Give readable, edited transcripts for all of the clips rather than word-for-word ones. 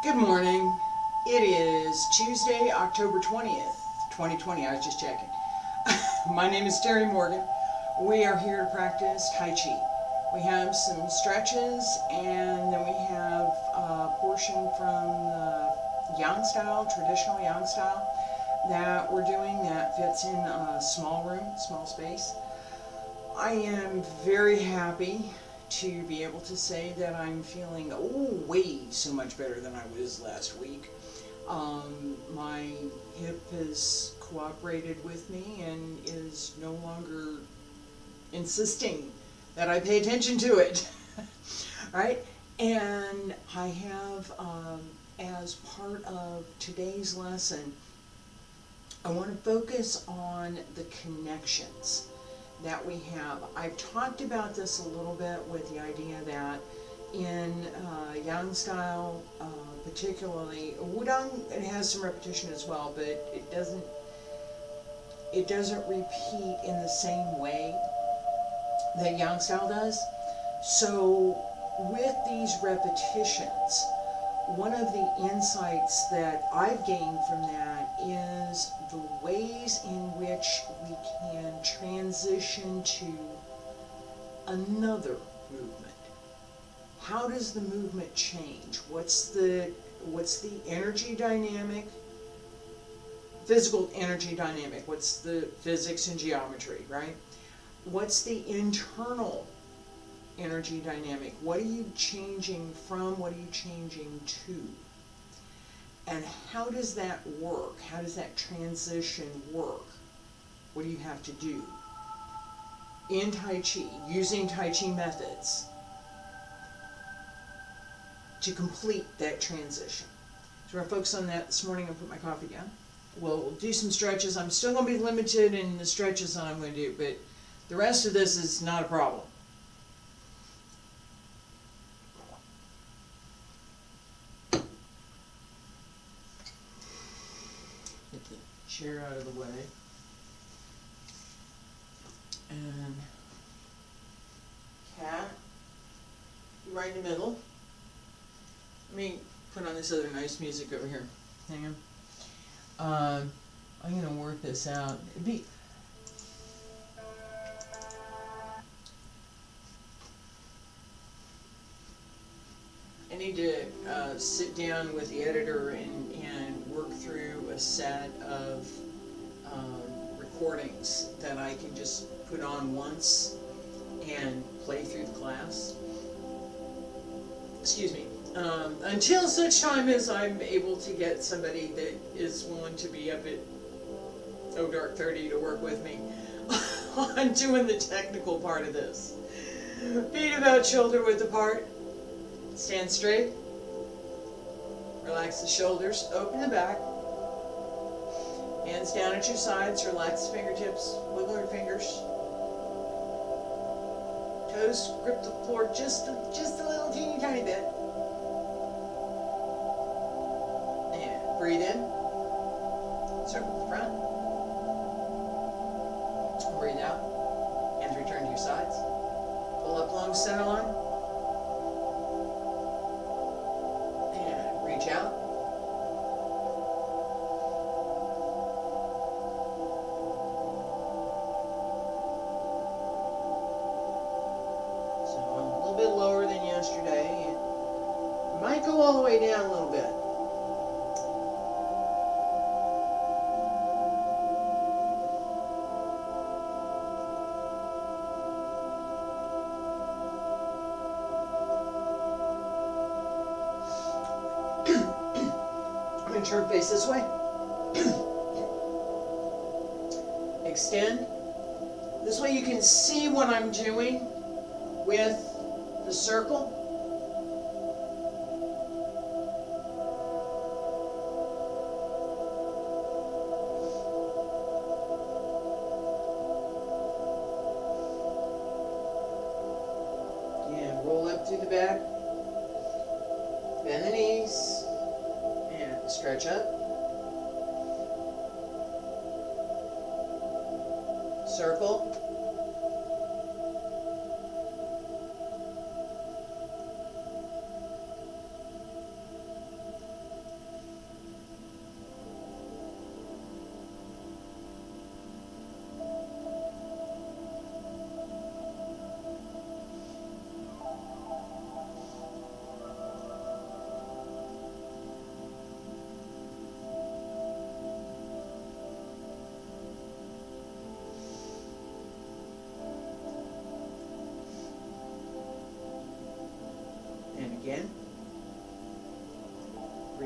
Good morning. It is Tuesday, October 20th, 2020. I was just checking. My name is Terry Morgan. We are here to practice Tai Chi. We have some stretches and then we have a portion from the Yang style, traditional Yang style, that we're doing that fits in a small room, small space. I am very happy to be able to say that I'm feeling way so much better than I was last week. My hip has cooperated with me and is no longer insisting that I pay attention to it. Right? And I have, as part of today's lesson, I want to focus on the connections that we have. I've talked about this a little bit with the idea that in Yang style, particularly Wudang, it has some repetition as well, but it doesn't repeat in the same way that Yang style does. So with these repetitions, one of the insights that I've gained from that is the ways in which we can transition to another movement. How does the movement change? What's the energy dynamic? Physical energy dynamic. What's the physics and geometry, right? What's the internal energy dynamic? What are you changing from? What are you changing to? And how does that work? How does that transition work? What do you have to do in Tai Chi, using Tai Chi methods to complete that transition? So we're going to focus on that this morning. I'll put my coffee down. We'll do some stretches. I'm still going to be limited in the stretches that I'm going to do, but the rest of this is not a problem. Get the chair out of the way. And cat, you right in the middle. Let me put on this other nice music over here. Hang on. I'm going to work this out. I need to sit down with the editor and work through a set of recordings that I can just put on once and play through the class. Excuse me. Until such time as I'm able to get somebody that is willing to be up at dark 30 to work with me on doing the technical part of this. Feet about shoulder width apart. Stand straight. Relax the shoulders. Open the back. Hands down at your sides. Relax the fingertips. Wiggle your fingers. Toes grip the floor just a little teeny tiny bit. And breathe in. Circle the front. Breathe out. Hands return to your sides. Pull up long center line. And reach out. So I'm a little bit lower than yesterday. And might go all the way down a little bit. I'm going to turn face this way. Extend. This way you can see what I'm doing with the circle. And roll up through the back. Bend the knees. And stretch up. Circle.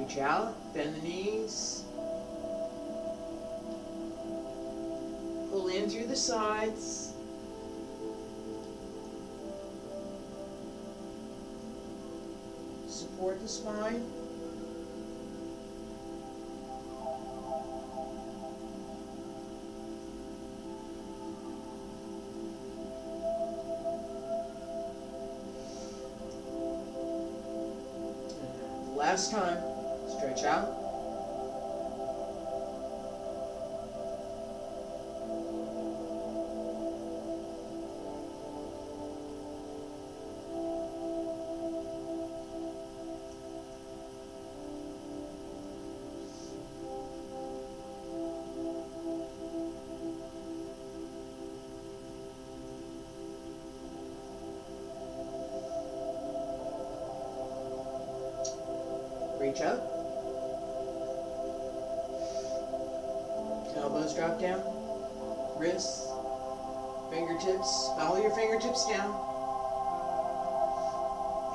Reach out, bend the knees. Pull in through the sides. Support the spine. Last time, stretch out. Reach up. Elbows drop down. Wrists. Fingertips. Follow your fingertips down.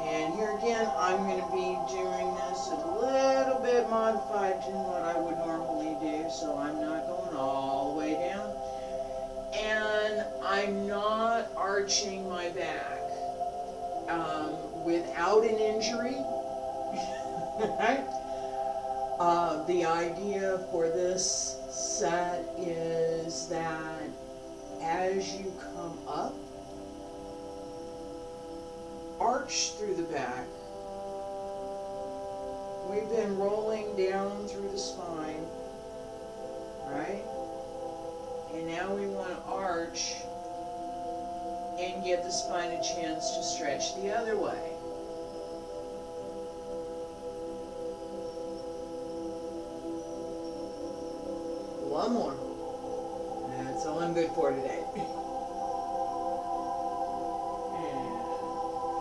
And here again, I'm going to be doing this a little bit modified than what I would normally do. So I'm not going all the way down. And I'm not arching my back. Without an injury. Right? The idea for this set is that as you come up, arch through the back. We've been rolling down through the spine, right? And now we want to arch and give the spine a chance to stretch the other way. One more. That's all I'm good for today. And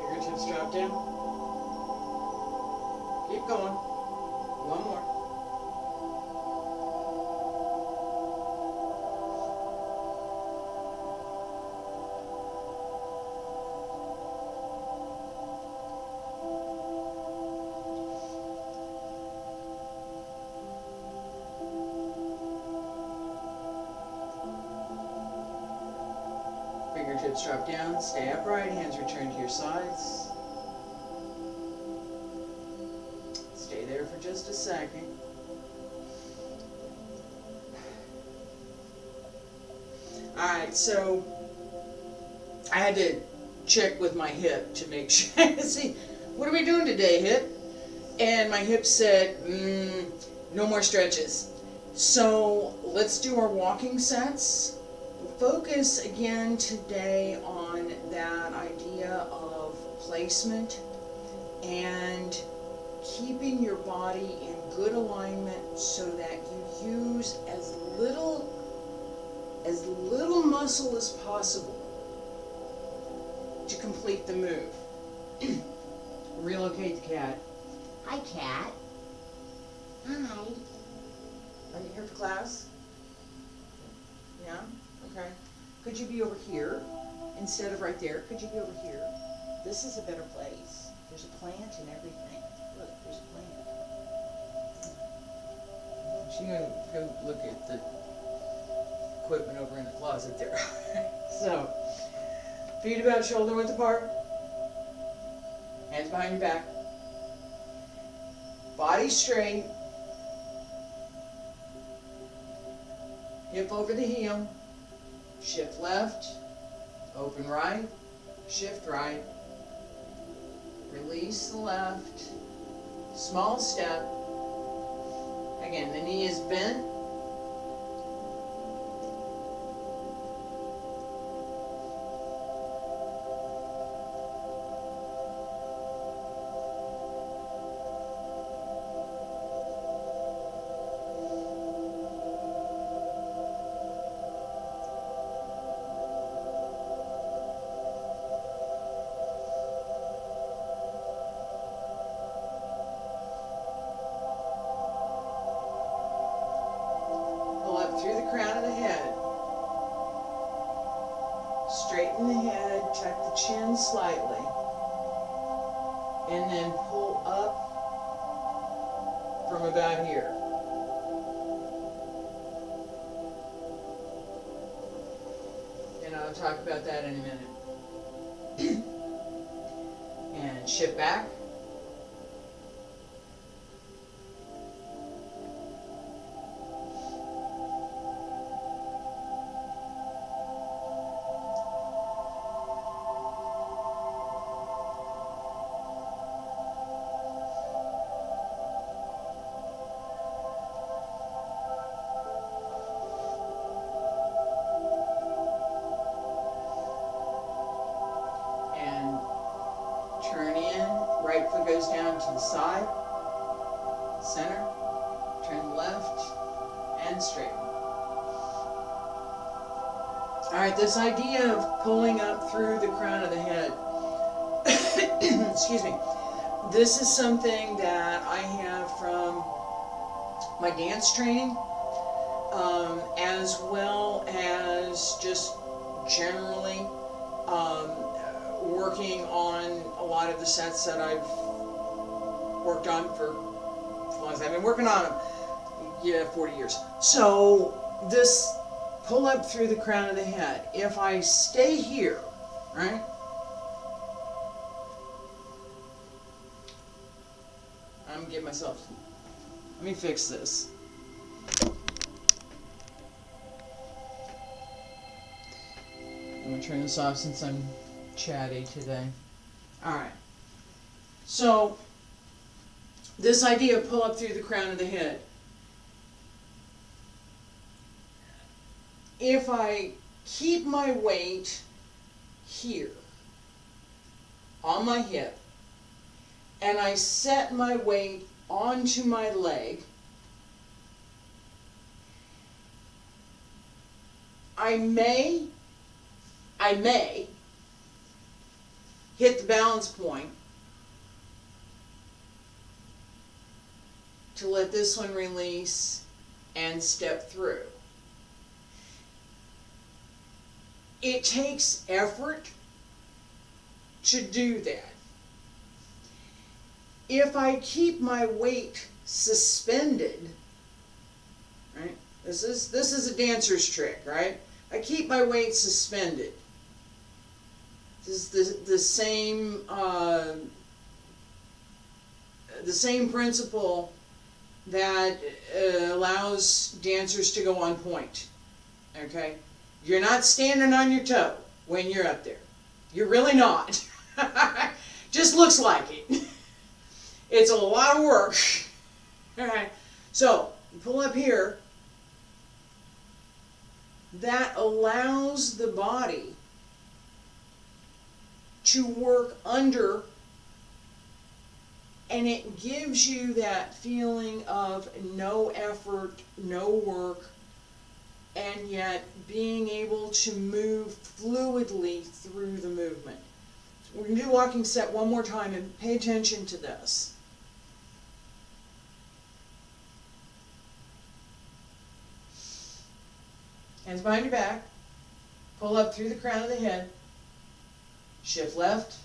fingertips drop down. Keep going. One more. Fingertips drop down, stay upright, hands return to your sides. Stay there for just a second. Alright, so I had to check with my hip to make sure. See, what are we doing today, hip? And my hip said, no more stretches. So let's do our walking sets. Focus again today on that idea of placement and keeping your body in good alignment so that you use as little muscle as possible to complete the move. Relocate the cat. Hi, cat. Hi. Are you here for class? Yeah? Okay. Could you be over here instead of right there? Could you be over here? This is a better place. There's a plant and everything. Look, there's a plant. She's going to go look at the equipment over in the closet there. So, feet about shoulder width apart. Hands behind your back. Body straight. Hip over the heel. Shift left, open right, shift right, release the left, small step. Again, the knee is bent. Through the crown of the head. Straighten the head, tuck the chin slightly, and then pull up from about here. And I'll talk about that in a minute. And shift back. Turn in, right foot goes down to the side, center, turn left, and straighten. Alright, this idea of pulling up through the crown of the head, excuse me, this is something that I have from my dance training, as well as just generally working on a lot of the sets that I've worked on for as long as I've been working on them. Yeah, 40 years. So this pull up through the crown of the head, if I stay here, right? I'm gonna get myself, let me fix this. I'm gonna turn this off since I'm chatty today. Alright. So, this idea of pull up through the crown of the head. If I keep my weight here, on my hip, and I set my weight onto my leg, I may hit the balance point to let this one release and step through. It takes effort to do that. If I keep my weight suspended, right? This is a dancer's trick, right? I keep my weight suspended. This is the same principle that allows dancers to go on point. Okay? You're not standing on your toe when you're up there. You're really not. Just looks like it. It's a lot of work. Alright, so pull up here. That allows the body to work under, and it gives you that feeling of no effort, no work, and yet being able to move fluidly through the movement. We're going to do walking set one more time and pay attention to this. Hands behind your back, pull up through the crown of the head, shift left,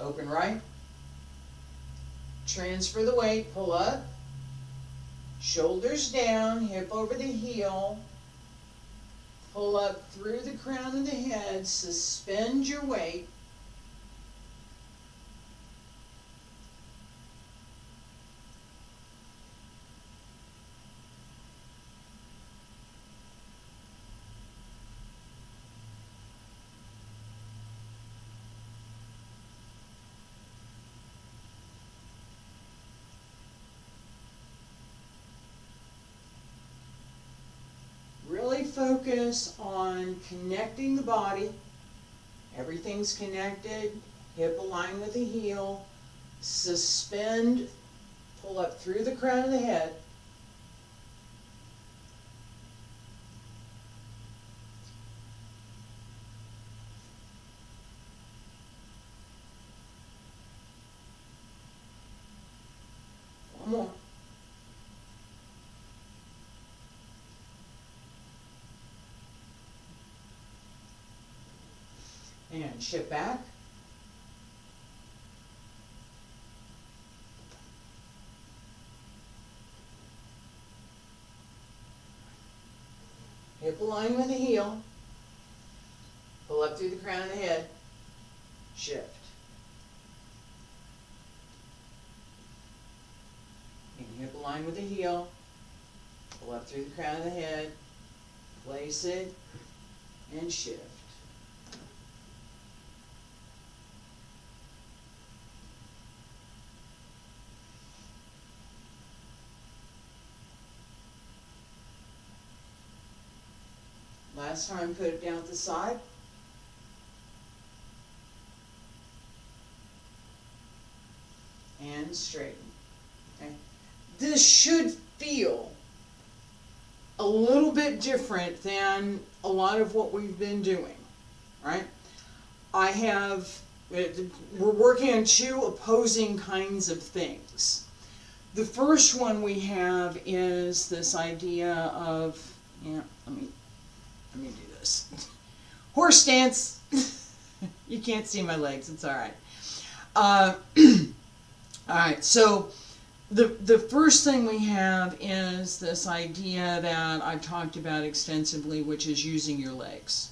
open right, transfer the weight, pull up, shoulders down, hip over the heel, pull up through the crown of the head, suspend your weight, focus on connecting the body. Everything's connected. Hip aligned with the heel. Suspend. Pull up through the crown of the head. One more. And shift back. hip align with the heel, pull up through the crown of the head, shift. And hip align with the heel, pull up through the crown of the head, place it, and shift. Last time, put it down at the side. And straighten. Okay. This should feel a little bit different than a lot of what we've been doing, right? We're working on two opposing kinds of things. The first one we have is this idea of, let me do this. Horse stance. You can't see my legs, it's all right. All right, so the first thing we have is this idea that I've talked about extensively, which is using your legs.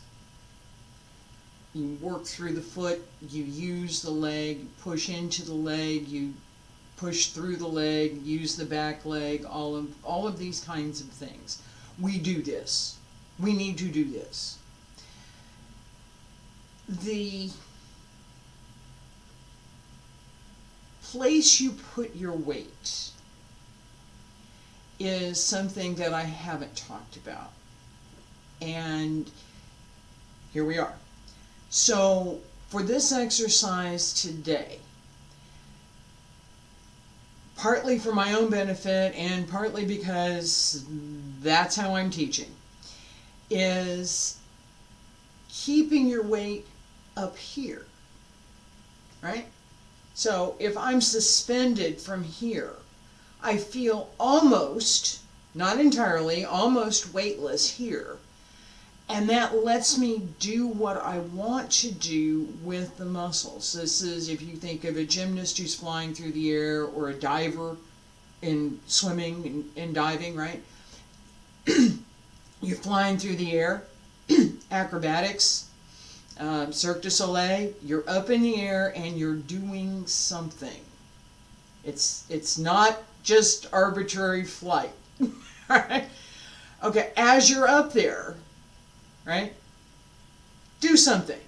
You work through the foot, you use the leg, you push into the leg, you push through the leg, use the back leg, all of these kinds of things. We do this. We need to do this. The place you put your weight is something that I haven't talked about. And here we are. So for this exercise today, partly for my own benefit and partly because that's how I'm teaching, is keeping your weight up here, right? So if I'm suspended from here, I feel almost, not entirely, almost weightless here. And that lets me do what I want to do with the muscles. This is, if you think of a gymnast who's flying through the air, or a diver in swimming and diving, right? You're flying through the air, acrobatics, Cirque du Soleil, you're up in the air and you're doing something. It's not just arbitrary flight, right? Okay, as you're up there, right, do something.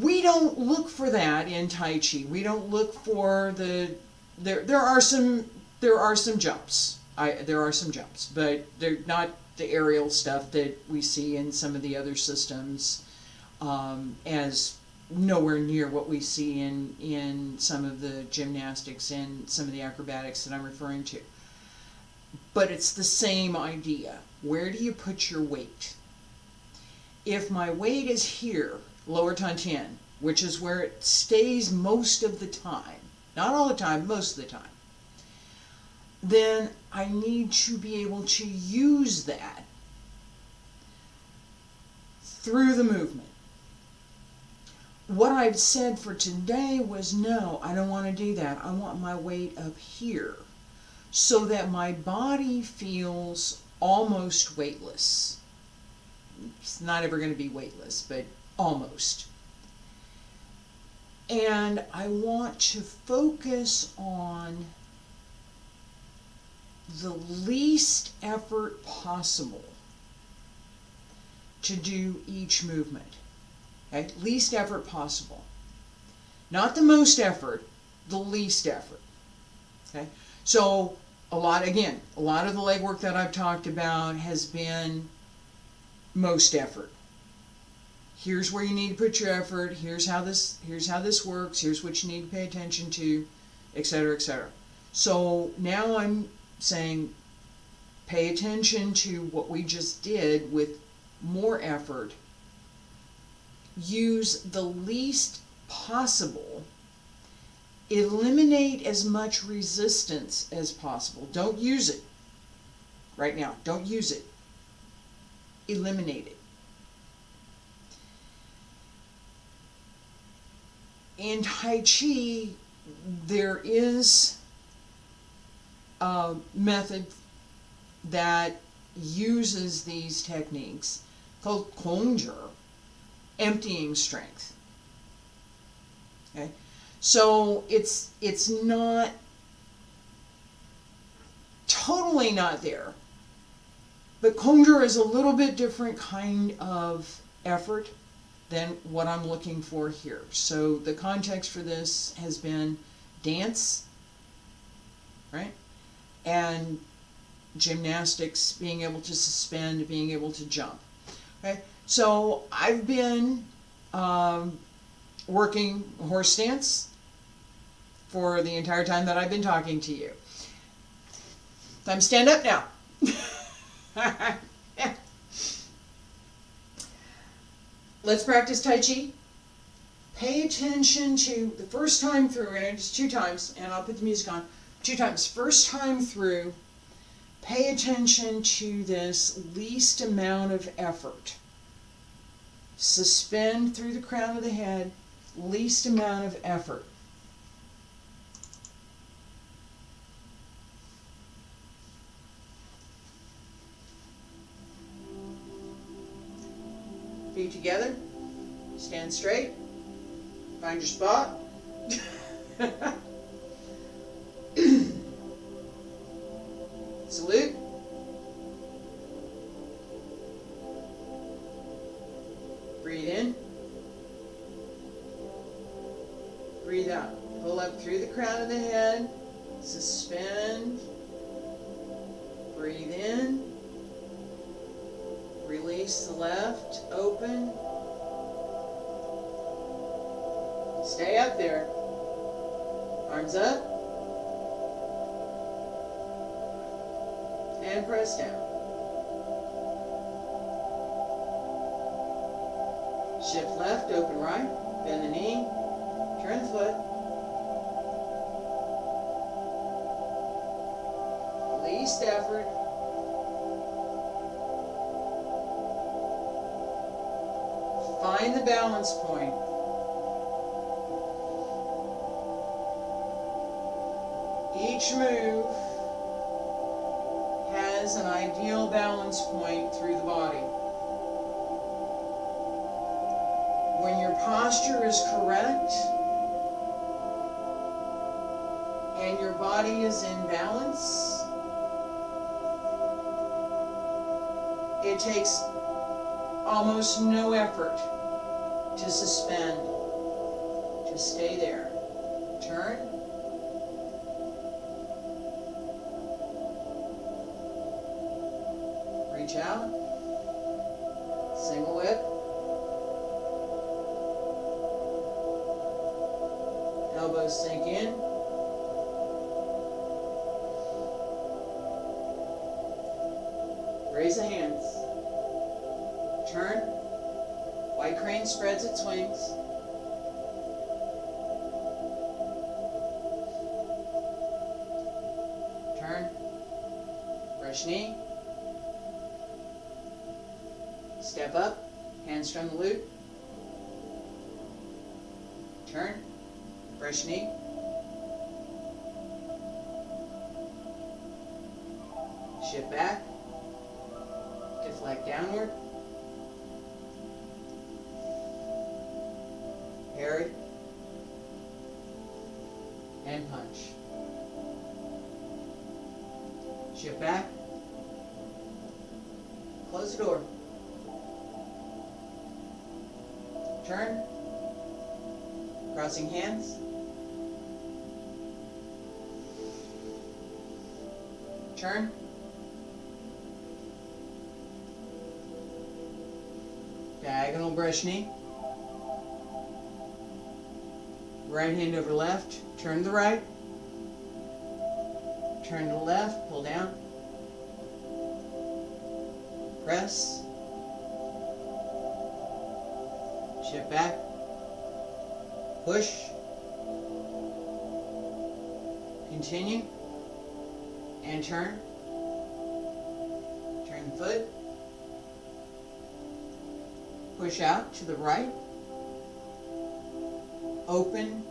We don't look for that in Tai Chi. We don't look for there are some jumps. There are some jumps, but they're not the aerial stuff that we see in some of the other systems, as nowhere near what we see in some of the gymnastics and some of the acrobatics that I'm referring to. But it's the same idea. Where do you put your weight? If my weight is here, lower Tantien, which is where it stays most of the time, not all the time, most of the time, then I need to be able to use that through the movement. What I've said for today was, no, I don't want to do that. I want my weight up here so that my body feels almost weightless. It's not ever going to be weightless, but almost. And I want to focus on the least effort possible to do each movement. Okay? Least effort possible. Not the most effort, the least effort. Okay? So a lot of the leg work that I've talked about has been most effort. Here's where you need to put your effort, here's how this works, here's what you need to pay attention to, etc., etc. So now I'm saying pay attention to what we just did with more effort. Use the least possible. Eliminate as much resistance as possible. Don't use it right now. Don't use it. Eliminate it. In Tai Chi, there is a method that uses these techniques called conjure, emptying strength. Okay, so it's not totally not there, but conjure is a little bit different kind of effort than what I'm looking for here. So the context for this has been dance, right? And gymnastics, being able to suspend, being able to jump. Okay, so I've been working horse stance for the entire time that I've been talking to you. Time to stand up now. Let's practice Tai Chi. Pay attention to the first time through, and it's 2 times, and I'll put the music on. 2 times. First time through, pay attention to this least amount of effort. Suspend through the crown of the head, least amount of effort. Feet together, stand straight, find your spot. Salute. Breathe in. Breathe out. Pull up through the crown of the head. Suspend. Breathe in. Release the left. Open. Stay up there. Arms up. And press down. Shift left, open right, bend the knee, turn the foot. Least effort. Find the balance point. Each move has an ideal balance point through the body. When your posture is correct and your body is in balance, it takes almost no effort to suspend, to stay there. Turn. Reach out. Single whip. Elbows sink in. Raise the hands. Turn. White crane spreads its wings. Turn. Brush knee. Step up. Hands Strum the Lute. Turn. Brush knee. Shift back. Deflect downward. Parry. And punch. Shift back. Close the door. Turn. Crossing hands. Turn. Diagonal brush knee. Right hand over left. Turn to the right. Turn to the left. Pull down. Press. Shift back. Push. Continue. And turn. Turn the foot. Push out to the right. Open.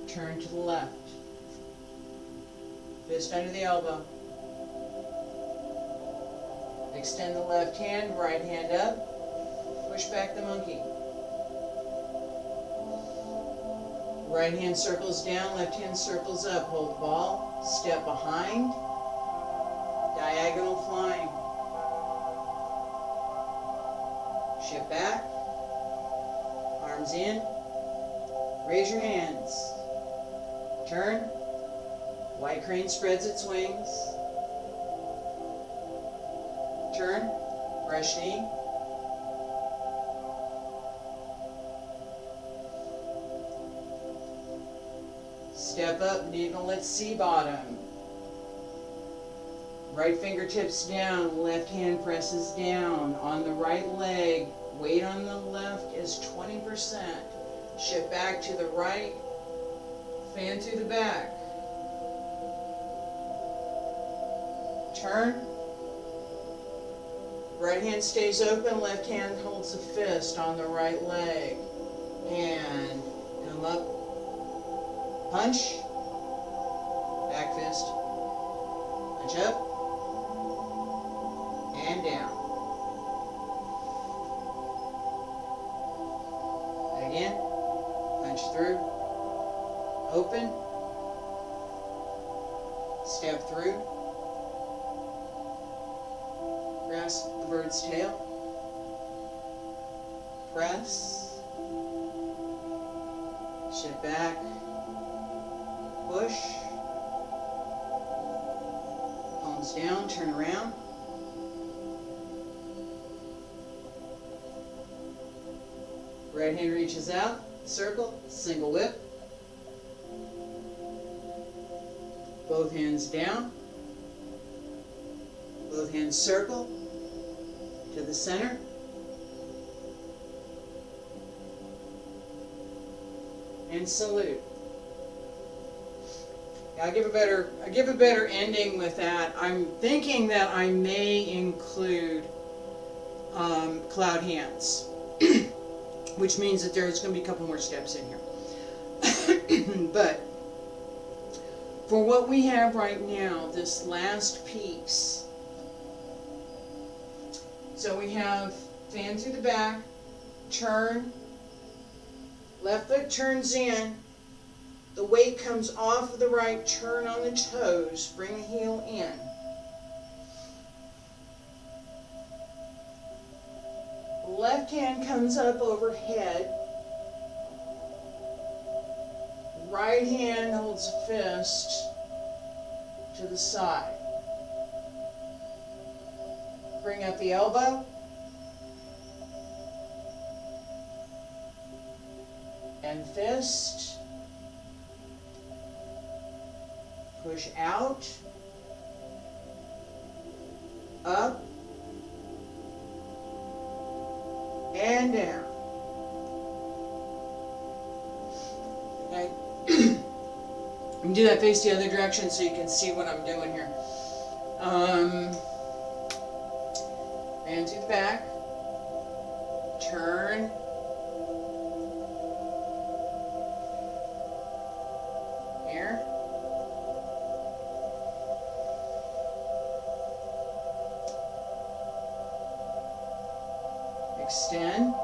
Turn to the left. Fist under the elbow. Extend the left hand, right hand up. Push back the monkey. Right hand circles down, left hand circles up. Hold the ball, step behind, diagonal flying. Shift back, arms in, raise your hands. Turn, white crane spreads its wings. Turn, brush knee. Step up, needle-let C bottom. Right fingertips down, left hand presses down. On the right leg, weight on the left is 20%. Shift back to the right, fan through the back. Turn. Right hand stays open, left hand holds a fist on the right leg. And come up. Punch, back fist, punch up, and down. Again, punch through, open, step through, grasp the bird's tail, press, shift back, push, palms down, turn around. Right hand reaches out, circle, single whip. Both hands down. Both hands circle to the center. And salute. I give a better ending with that. I'm thinking that I may include cloud hands, which means that there's going to be a couple more steps in here. But for what we have right now, this last piece, so we have fan through the back, turn, left foot turns in, the weight comes off of the right, turn on the toes, bring the heel in. Left hand comes up overhead. Right hand holds a fist to the side. Bring up the elbow. And fist. Push out. Up. And down. Okay. You can do that face the other direction so you can see what I'm doing here. And to the back. Turn. Here. Extend.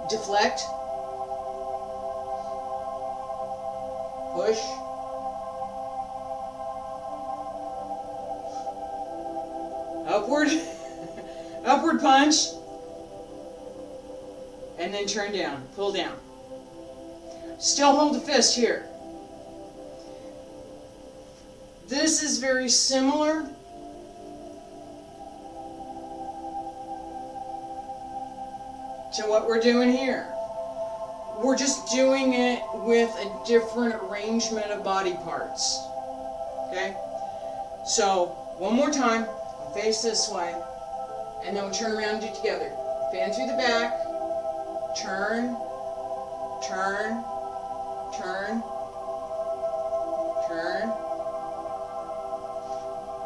Deflect. Push. Upward. Upward punch. And then turn down. Pull down. Still hold the fist here. This is very similar to what we're doing here. We're just doing it with a different arrangement of body parts. Okay? So, one more time. I'll face this way. And then we'll turn around and do it together. Fan through the back. Turn. Turn. Turn. Turn.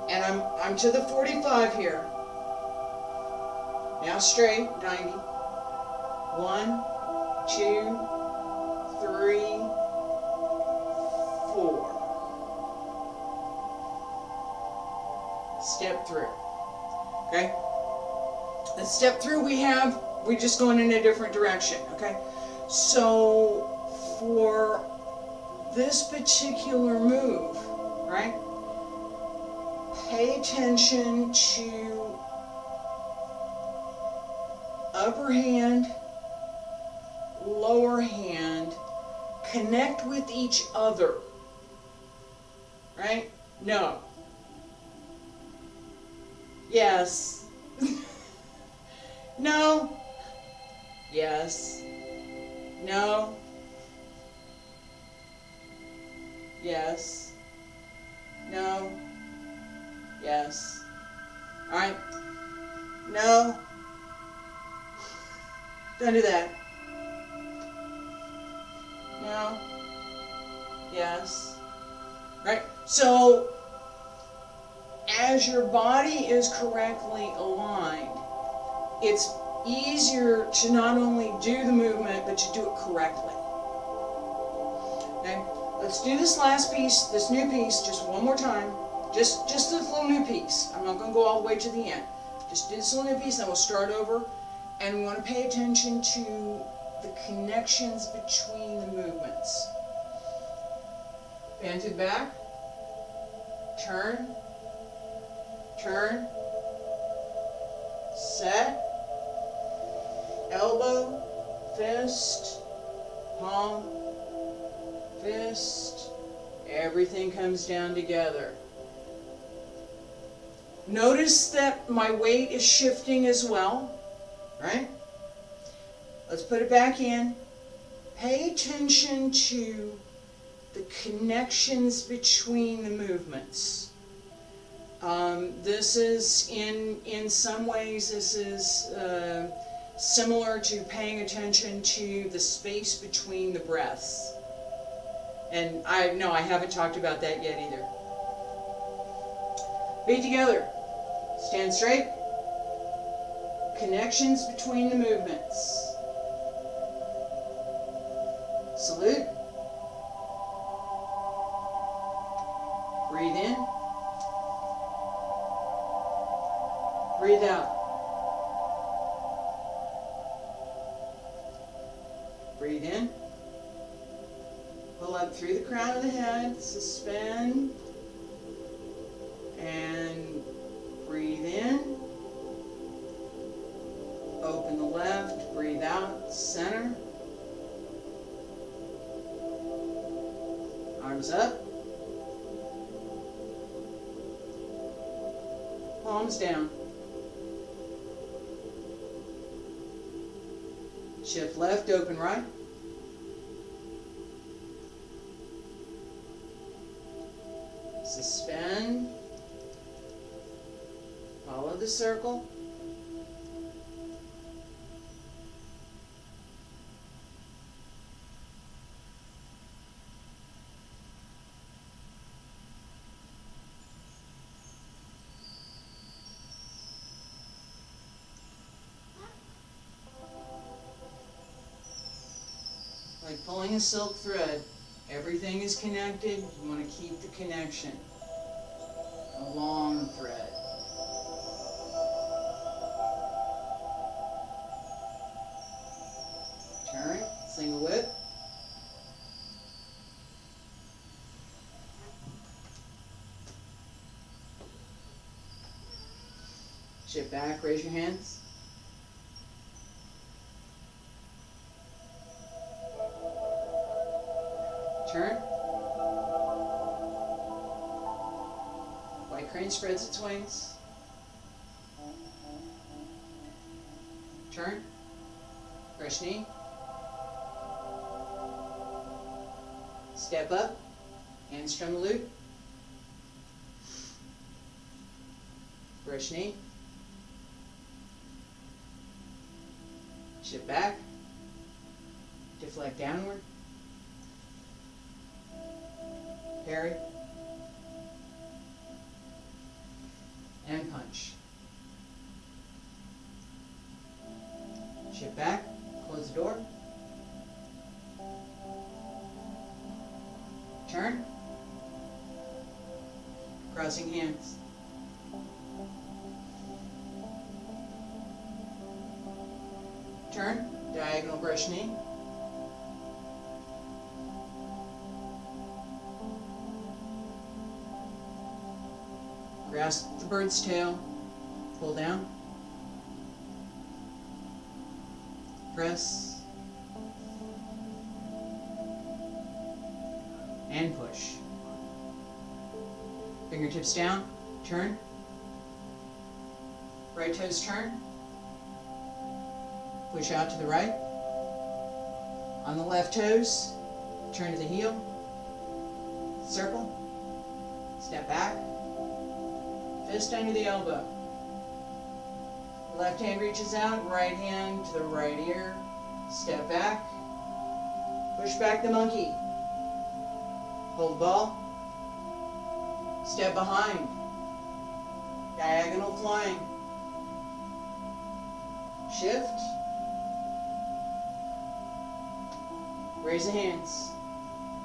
And I'm to the 45 here. Now straight, 90. 1, 2, 3, 4. step through. Okay? The step through we're just going in a different direction. Okay? So for this particular move, right? Pay attention to upper hand, lower hand, connect with each other, right? No. Yes. No. Yes. No. Yes. No. Yes. All right. No. Don't do that. No. Yes. Right? So, as your body is correctly aligned, it's easier to not only do the movement, but to do it correctly. Okay? Let's do this last piece, this new piece, just one more time. Just this little new piece. I'm not going to go all the way to the end. Just do this little new piece, then we'll start over. And we want to pay attention to the connections between the movements. Bend to the back. Turn. Turn. Set. Elbow. Fist. Palm. Fist. Everything comes down together. Notice that my weight is shifting as well. Right? Let's put it back in. Pay attention to the connections between the movements. This is, in some ways, this is similar to paying attention to the space between the breaths. And I haven't talked about that yet either. Feet together. Stand straight. Connections between the movements. Salute. Breathe in. Breathe out. Breathe in. Pull up through the crown of the head. Suspend. And breathe in. Open the left, breathe out, center. Arms up. Palms down. Shift left, open right. Suspend. Follow the circle. Like pulling a silk thread, everything is connected. You want to keep the connection. A long thread. Turn, single whip. Shift back, raise your hands. Turn. White crane spreads its wings. Turn. Fresh knee. Step up. Hands strum the lute. Fresh knee. Shift back. Deflect downward. Parry. And punch. Shift back. Close the door. Turn. Crossing hands. turn, diagonal brush knee. Grasp the bird's tail, pull down, press, and push. Fingertips down, turn, right toes turn, push out to the right. On the left toes, turn to the heel, circle, step back, fist under the elbow. Left hand reaches out, right hand to the right ear, step back, push back the monkey, hold the ball, step behind, diagonal flying, shift, raise the hands,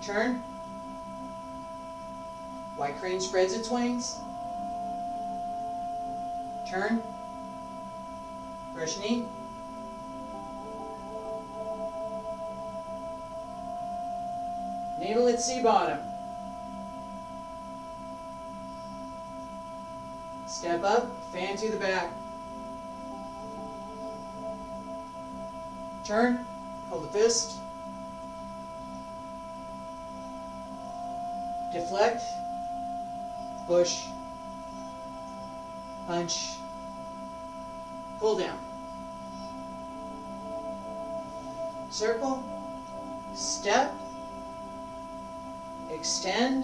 turn, white crane spreads its wings, turn, brush knee, needle at sea bottom, step up, fan to the back, turn, hold the fist, deflect, push, punch, pull down, circle, step, extend,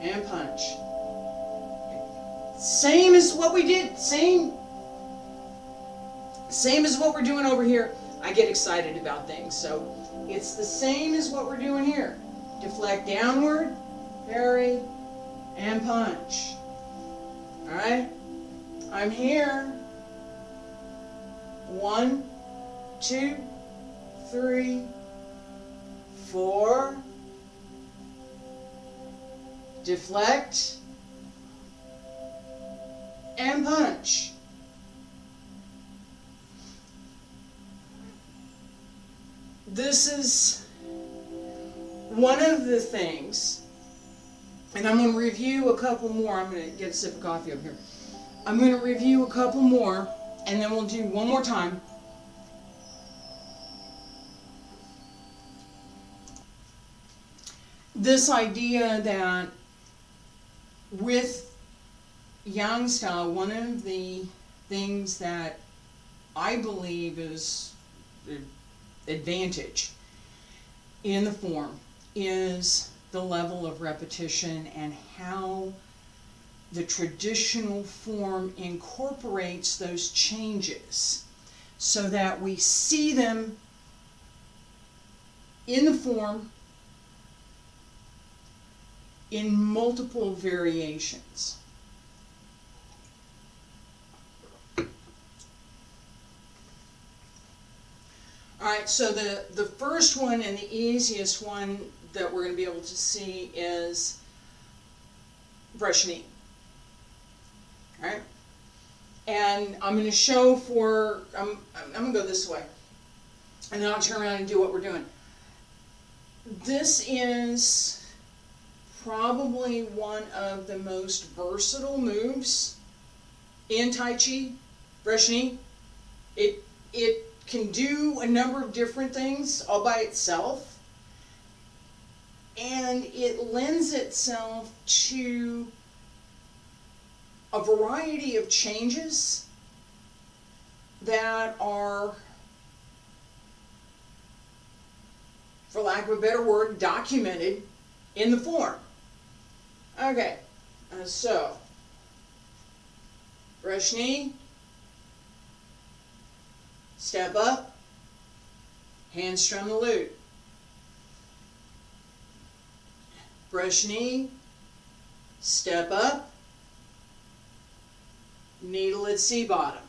and punch. Same as what we did, same as what we're doing over here. I get excited about things, so it's the same as what we're doing here. Deflect downward, parry, and punch. Alright? I'm here. 1, 2, 3, 4. Deflect. And punch. This is one of the things, and I'm going to review a couple more. I'm going to get a sip of coffee over here. I'm going to review a couple more, and then we'll do one more time. This idea that with Yang style, one of the things that I believe is the advantage in the form is the level of repetition and how the traditional form incorporates those changes so that we see them in the form in multiple variations. Alright, so the first one and the easiest one that we're going to be able to see is brush knee. Alright? And I'm going to show for, I'm going to go this way. And then I'll turn around and do what we're doing. This is probably one of the most versatile moves in Tai Chi, brush knee. It can do a number of different things all by itself, and it lends itself to a variety of changes that are, for lack of a better word, documented in the form. Okay, so brush knee, step up, Hands Strum the Lute. Brush knee, step up, needle at sea bottom.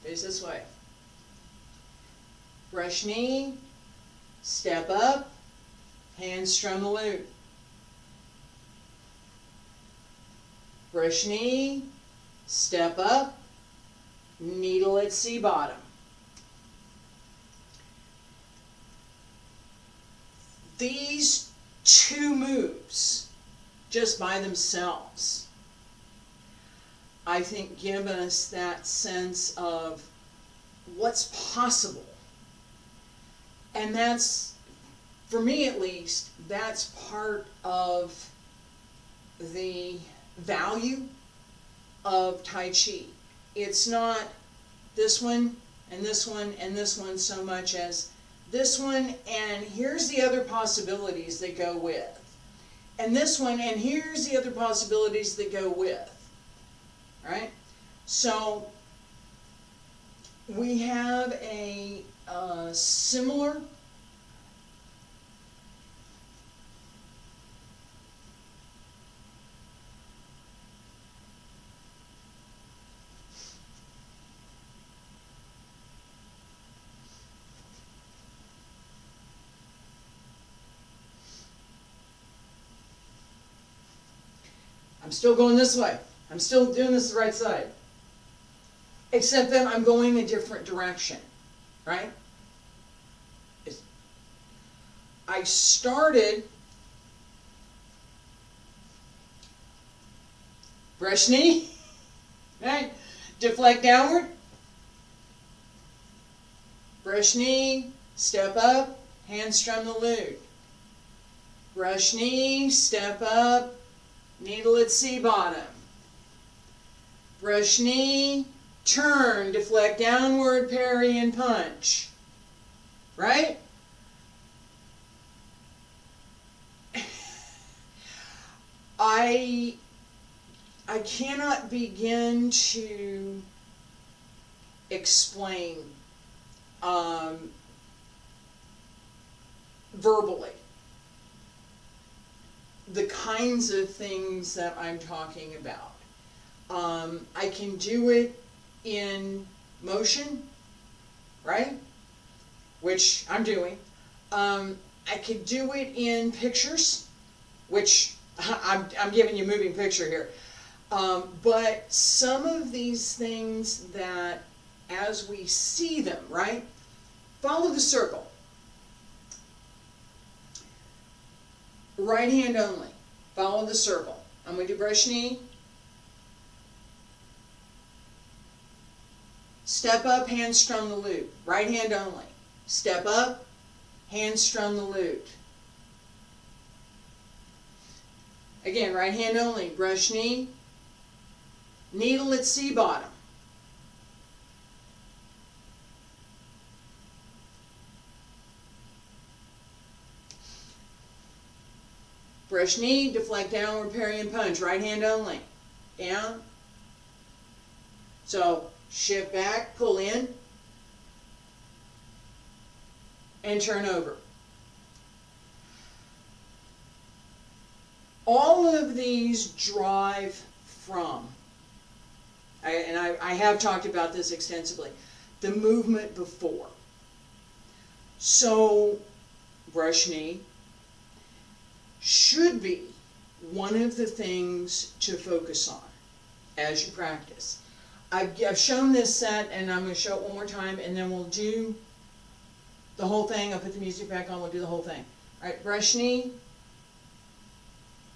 Face this way. Brush knee, step up, Hands Strum the Lute. brush knee, step up, needle at C bottom. These two moves, just by themselves, I think give us that sense of what's possible. And that's, for me at least, that's part of the value of Tai Chi. It's not this one and this one and this one so much as this one and here's the other possibilities that go with. And this one and here's the other possibilities that go with. Right? So we have a similar I'm still going this way. I'm still doing this the right side. Except that I'm going a different direction, right? I started brush knee, right? Deflect downward, brush knee, step up, Hands Strum the Lute. Brush knee, step up, needle at C bottom. Brush knee, turn, deflect downward, parry and punch. Right? I cannot begin to explain verbally the kinds of things that I'm talking about. I can do it in motion, right? Which I'm doing. I could do it in pictures, which I'm giving you a moving picture here. But some of these things that, as we see them, right? Follow the circle. Right hand only. Follow the circle. I'm going to do brush knee. Step up, Hands Strum the Lute. Right hand only. Step up, Hands Strum the Lute. Again, right hand only. Brush knee. Needle at C bottom. Brush knee, deflect downward, parry and punch. Right hand only. Down. So, shift back, pull in, and turn over. All of these drive from, I have talked about this extensively, the movement before. So, brush knee should be one of the things to focus on as you practice. I've shown this set, and I'm going to show it one more time, and then we'll do the whole thing. I'll put the music back on, we'll do the whole thing. All right, brush knee,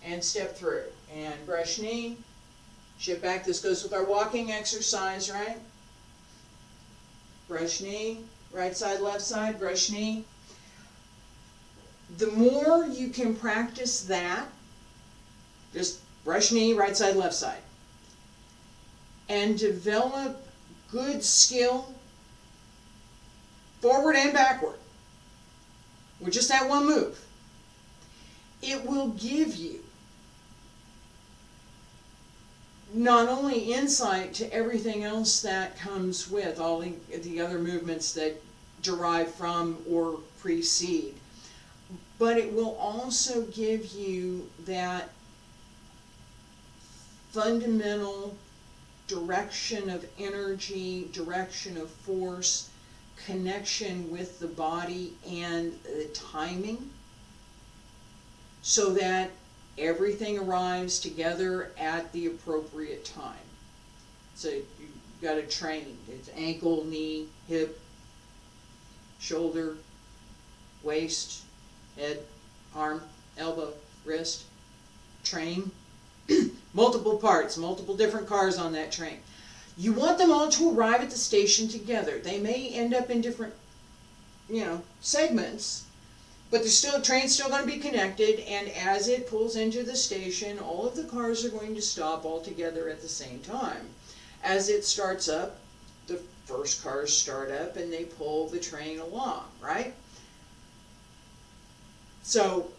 and step through. And brush knee, shift back. This goes with our walking exercise, right? Brush knee, right side, left side, brush knee. The more you can practice that, just brush knee, right side, left side, and develop good skill forward and backward with just that one move, it will give you not only insight to everything else that comes with all the other movements that derive from or precede, but it will also give you that fundamental direction of energy, direction of force, connection with the body and the timing, so that everything arrives together at the appropriate time. So you've got to train. It's ankle, knee, hip, shoulder, waist, head, arm, elbow, wrist, train. Multiple parts, multiple different cars on that train. You want them all to arrive at the station together. They may end up in different, segments, but the train's still going to be connected, and as it pulls into the station, all of the cars are going to stop all together at the same time. As it starts up, the first cars start up and they pull the train along, right? So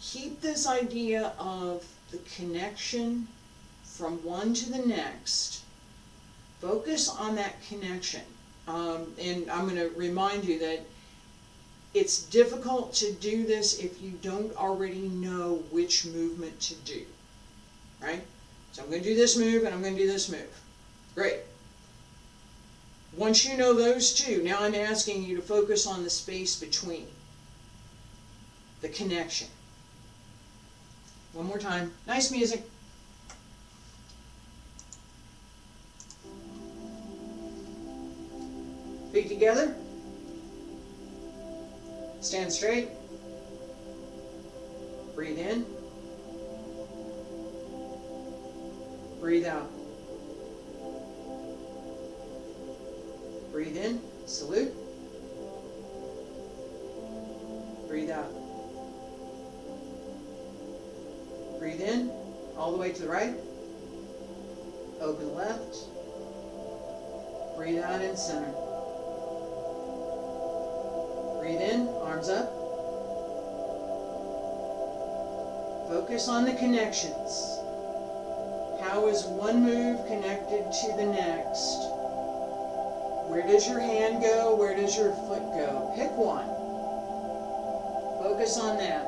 keep this idea of the connection from one to the next. Focus on that connection. And I'm going to remind you that it's difficult to do this if you don't already know which movement to do, right? So I'm going to do this move and I'm going to do this move. Great. Once you know those two, now I'm asking you to focus on the space between, the connection. One more time. Nice music. Feet together. Stand straight. Breathe in. Breathe out. Breathe in. Salute. Breathe out. Breathe in. All the way to the right. Open left. Breathe out in center. Breathe in, arms up. Focus on the connections. How is one move connected to the next? Where does your hand go? Where does your foot go? Pick one. Focus on that.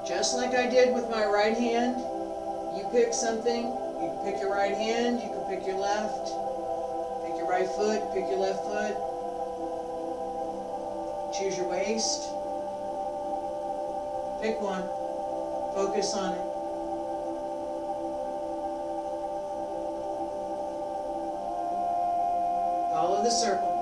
Just like I did with my right hand, you pick something. You can pick your right hand, you can pick your left. Pick your right foot, pick your left foot. Choose your waist. Pick one. Focus on it. Follow the circle.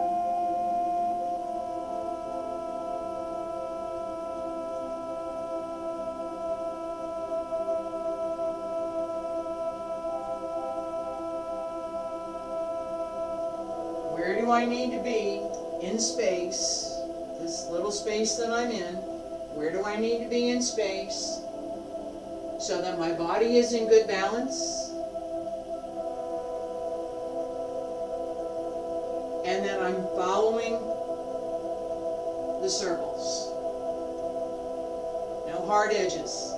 Where do I need to be in space? This little space that I'm in, where do I need to be in space so that my body is in good balance and that I'm following the circles. No hard edges.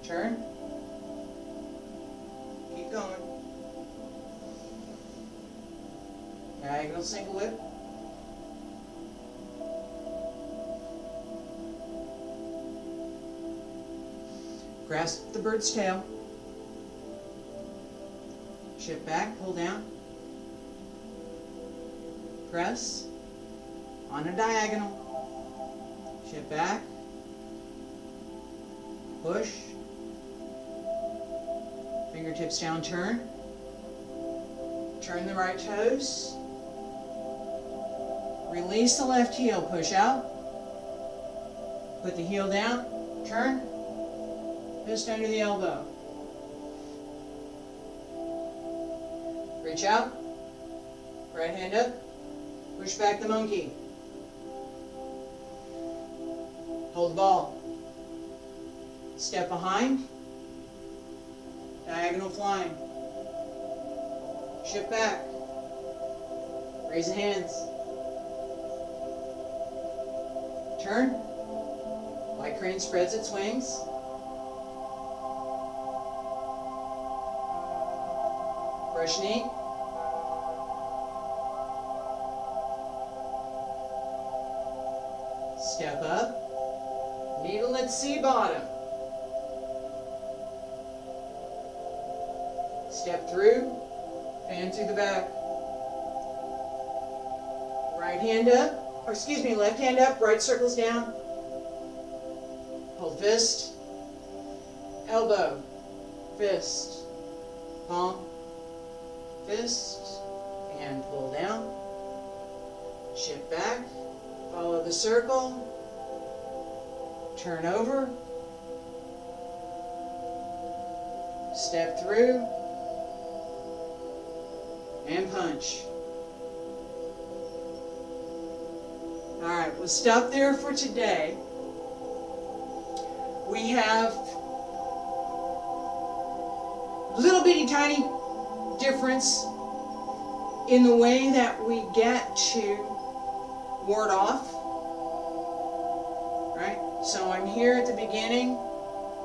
Turn. Keep going. Diagonal single whip. Grasp the bird's tail. Shift back, pull down. Press on a diagonal. Shift back. Push. Fingertips down, turn. Turn the right toes. Release the left heel, push out. Put the heel down, turn. Fist under the elbow. Reach out. Right hand up. Push back the monkey. Hold the ball. Step behind. Diagonal flying. Shift back. Raise the hands. Turn. Light crane spreads its wings. Brush knee. Step up. Needle at sea bottom. Step through. Fan through the back. Right hand up, or excuse me, left hand up, right circles down. Hold fist, elbow, fist, palm, fist, and pull down. Shift back, follow the circle, turn over, step through, and punch. Alright, we'll stop there for today. We have a little bitty tiny difference in the way that we get to ward off. Right? So I'm here at the beginning,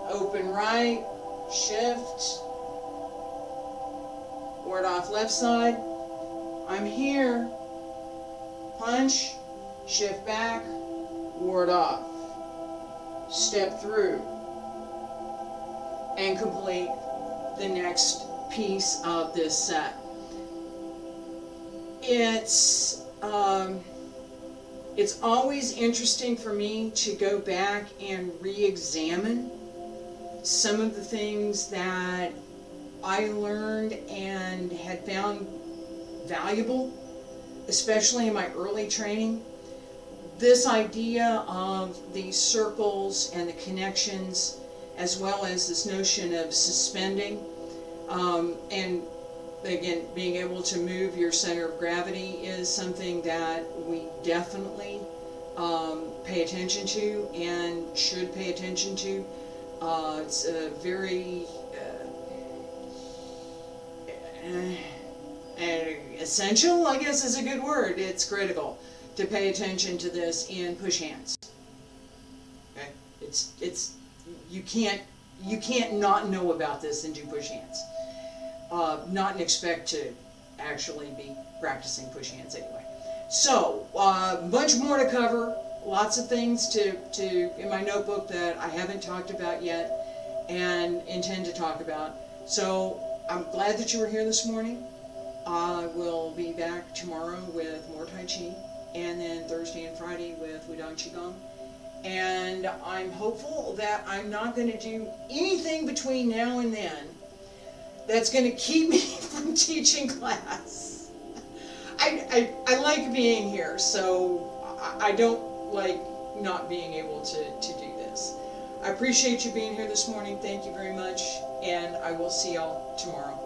open right, shift, ward off left side. I'm here, punch, shift back, ward off, step through, and complete the next piece of this set. It's always interesting for me to go back and re-examine some of the things that I learned and had found valuable, especially in my early training. This idea of these circles and the connections, as well as this notion of suspending, and again, being able to move your center of gravity is something that we definitely pay attention to and should pay attention to. It's a very essential, I guess is a good word. It's critical to pay attention to this in push hands. Okay, it's you can't not know about this and do push hands, not and expect to actually be practicing push hands anyway. So much more to cover, lots of things to in my notebook that I haven't talked about yet and intend to talk about. So I'm glad that you were here this morning. I will be back tomorrow with more Tai Chi, and then Thursday and Friday with Wudang Qigong. And I'm hopeful that I'm not going to do anything between now and then that's going to keep me from teaching class. I like being here, so I don't like not being able to do this. I appreciate you being here this morning. Thank you very much, and I will see y'all tomorrow.